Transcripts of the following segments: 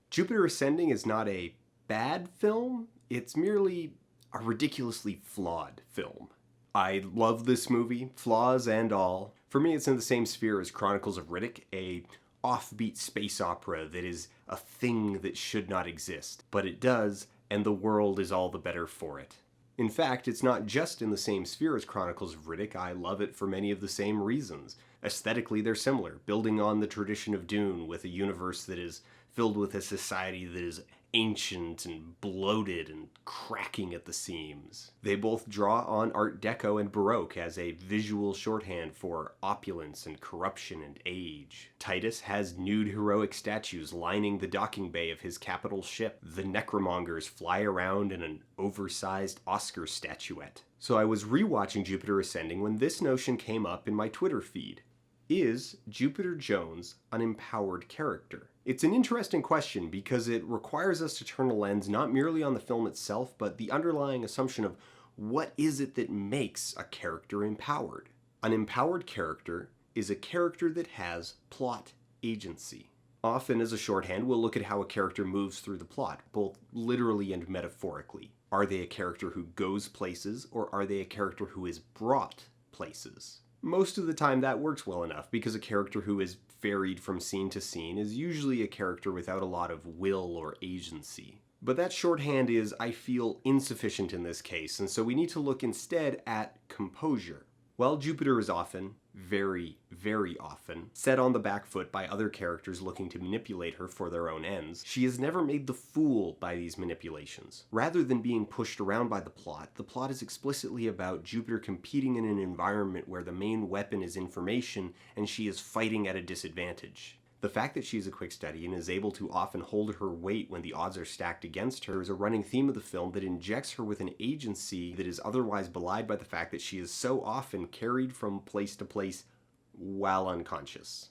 Jupiter Ascending is not a bad film, it's merely a ridiculously flawed film. I love this movie, flaws and all. For me, it's in the same sphere as Chronicles of Riddick, a offbeat space opera that is a thing that should not exist. But it does, and the world is all the better for it. In fact, it's not just in the same sphere as Chronicles of Riddick, I love it for many of the same reasons. Aesthetically, they're similar, building on the tradition of Dune with a universe that is filled with a society that is ancient and bloated and cracking at the seams. They both draw on Art Deco and Baroque as a visual shorthand for opulence and corruption and age. Titus has nude heroic statues lining the docking bay of his capital ship. The necromongers fly around in an oversized Oscar statuette. So I was rewatching Jupiter Ascending when this notion came up in my Twitter feed. Is Jupiter Jones an empowered character? It's an interesting question because it requires us to turn a lens not merely on the film itself, but the underlying assumption of what is it that makes a character empowered? An empowered character is a character that has plot agency. Often, as a shorthand, we'll look at how a character moves through the plot, both literally and metaphorically. Are they a character who goes places, or are they a character who is brought places? Most of the time that works well enough because a character who is ferried from scene to scene is usually a character without a lot of will or agency. But that shorthand is, I feel, insufficient in this case, and so we need to look instead at composure. While Jupiter is often, very, very often, set on the back foot by other characters looking to manipulate her for their own ends, she is never made the fool by these manipulations. Rather than being pushed around by the plot is explicitly about Jupiter competing in an environment where the main weapon is information and she is fighting at a disadvantage. The fact that she is a quick study and is able to often hold her weight when the odds are stacked against her is a running theme of the film that injects her with an agency that is otherwise belied by the fact that she is so often carried from place to place while unconscious.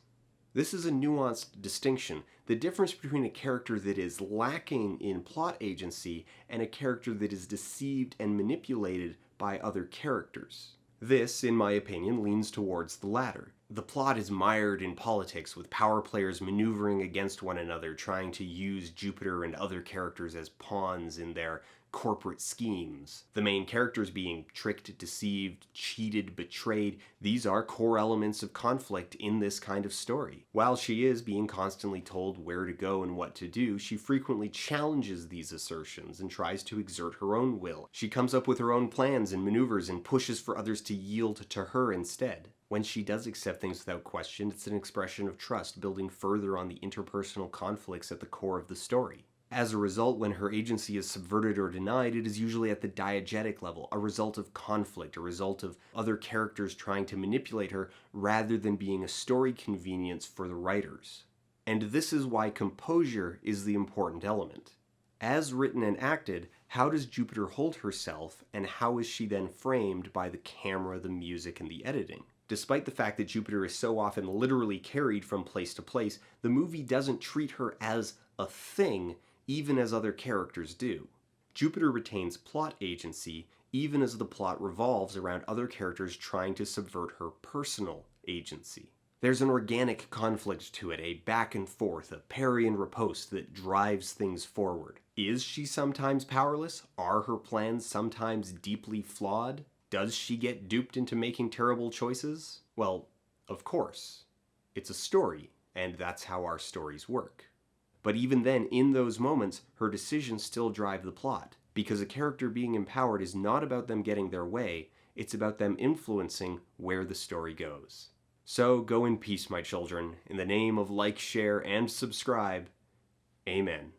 This is a nuanced distinction, the difference between a character that is lacking in plot agency and a character that is deceived and manipulated by other characters. This, in my opinion, leans towards the latter. The plot is mired in politics, with power players maneuvering against one another, trying to use Jupiter and other characters as pawns in their corporate schemes. The main characters being tricked, deceived, cheated, betrayed. These are core elements of conflict in this kind of story. While she is being constantly told where to go and what to do, she frequently challenges these assertions and tries to exert her own will. She comes up with her own plans and maneuvers and pushes for others to yield to her instead. When she does accept things without question, it's an expression of trust, building further on the interpersonal conflicts at the core of the story. As a result, when her agency is subverted or denied, it is usually at the diegetic level, a result of conflict, a result of other characters trying to manipulate her rather than being a story convenience for the writers. And this is why composure is the important element. As written and acted, how does Jupiter hold herself, and how is she then framed by the camera, the music, and the editing? Despite the fact that Jupiter is so often literally carried from place to place, the movie doesn't treat her as a thing, even as other characters do. Jupiter retains plot agency, even as the plot revolves around other characters trying to subvert her personal agency. There's an organic conflict to it, a back and forth, a parry and riposte that drives things forward. Is she sometimes powerless? Are her plans sometimes deeply flawed? Does she get duped into making terrible choices? Well, of course. It's a story, and that's how our stories work. But even then, in those moments, her decisions still drive the plot, because a character being empowered is not about them getting their way, it's about them influencing where the story goes. So go in peace, my children. In the name of like, share, and subscribe, Amen.